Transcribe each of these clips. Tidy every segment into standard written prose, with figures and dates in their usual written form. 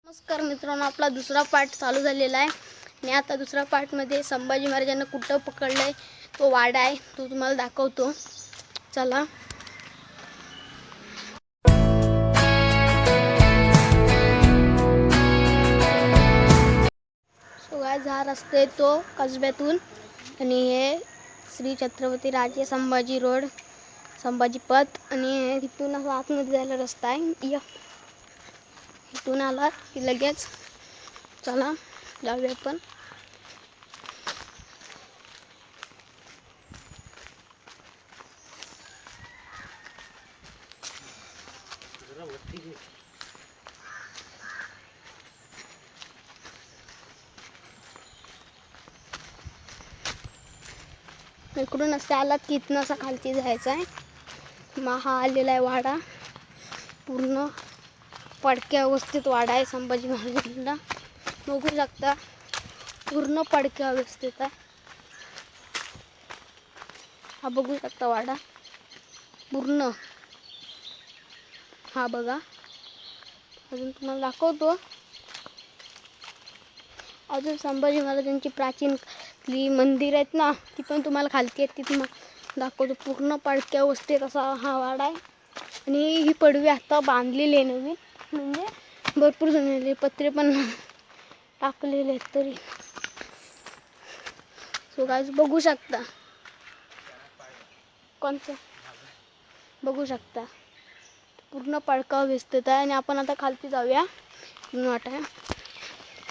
नमस्कार मित्रांनो, आपला दुसरा पार्ट चालू झालेला आहे आणि आता दुसऱ्या पार्टमध्ये संभाजी महाराजांना कुठं पकडलंय तो वाडा आहे, तो तुम्हाला दाखवतो. चला. सो गाइस, हा रस्ता आहे तो कसब्यातून आणि हे श्री छत्रपती राजे संभाजी रोड, संभाजी पथ आणि इथून आतमध्ये जायला रस्ता आहे. इथून आला की लगेच चला जाऊया आपण. इकडून असं आलात की इथनं असं खालती जायचं आहे. मग हा आलेला आहे वाडा, पूर्ण पडक्या अवस्थेत वाडा आहे संभाजी महाराजांना. बघू शकता पूर्ण पडक्या अवस्थेत आहे. हा बघू शकता वाडा पूर्ण. हा बघा, अजून तुम्हाला दाखवतो. अजून संभाजी महाराजांची प्राचीन मंदिर आहेत ना, ती पण तुम्हाला खालती आहेत, ती तुम्हाला दाखवतो. पूर्ण पडक्या अवस्थेत असा हा वाडा आहे आणि ही पडवी आता बांधलेली आहे नवीन, म्हणजे भरपूर जणले पत्रे पण टाकलेले आहेत तरी. सो गाइस बघू शकता, कोणतं बघू शकता पूर्ण पडका अवस्थेत आहे. आणि आपण आता खालती जाऊया. वाटा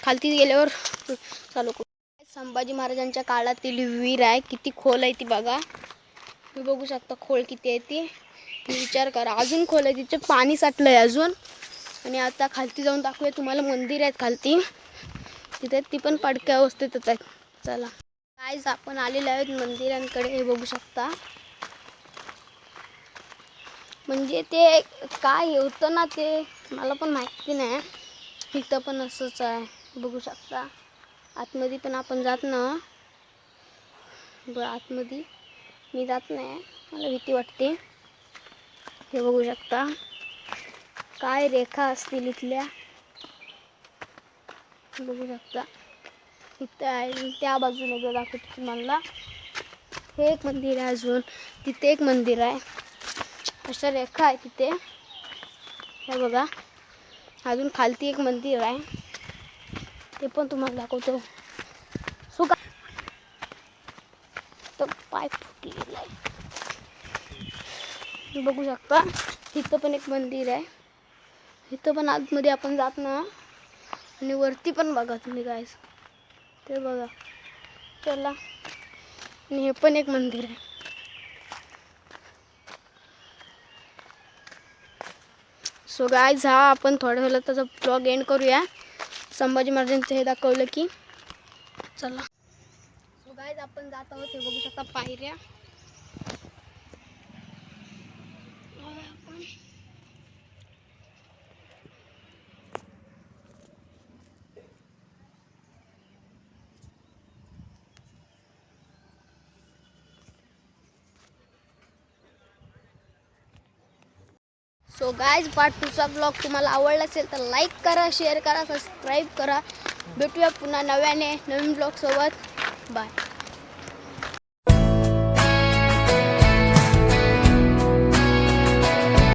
खालती गेल्यावर चालू करू. संभाजी महाराजांच्या काळातील विहीर आहे, किती खोल आहे ती बघा. तुम्ही बघू शकता खोल किती आहे ती. विचार करा, अजून खोल आहे, तिचं पाणी साठलंय अजून. आणि आता खालती जाऊन दाखवूया तुम्हाला. मंदिर आहेत खालती, तिथे ती पण पडक्या अवस्थेतच आहेत. चला गाइस, आपण आलेलो आहोत मंदिरांकडे. हे बघू शकता, म्हणजे ते काय होतं ना, ते मला पण माहिती नाही. इथं पण असंच आहे, बघू शकता. आतमध्ये पण आपण जात ना, आतमध्ये मी जात नाही, मला भीती वाटते. हे बघू शकता काय रेखा असतील इथल्या, बघू शकता. इथं आहे, त्या बाजूने जर दाखवतो तुम्हाला. हे एक मंदिर आहे, अजून तिथे एक मंदिर आहे. अशा रेखा आहे तिथे. हे बघा, अजून खालती एक मंदिर आहे, ते पण तुम्हाला दाखवतो. सुका तो पाय फुटलेला आहे, बघू शकता. इथं पण एक मंदिर आहे, इथं पण आतमध्ये आपण जात ना. आणि वरती पण बघा तुम्ही गाइस, ते बघा. चला, आणि हे पण एक मंदिर आहे. सो गाइस, हा आपण थोड्या वेळात त्याचा ब्लॉग एंड करूया. संभाजी महाराजांचं हे दाखवलं की. चला. सो गाइस, आपण जात आहोत. हे बघू शकता पायऱ्या. सो गाइस, पार्ट 2चा ब्लॉग तुम्हाला आवडला असेल तर लाईक करा, शेअर करा, सबस्क्राईब करा. भेटूया पुन्हा नवीन ब्लॉग सोबत. बाय.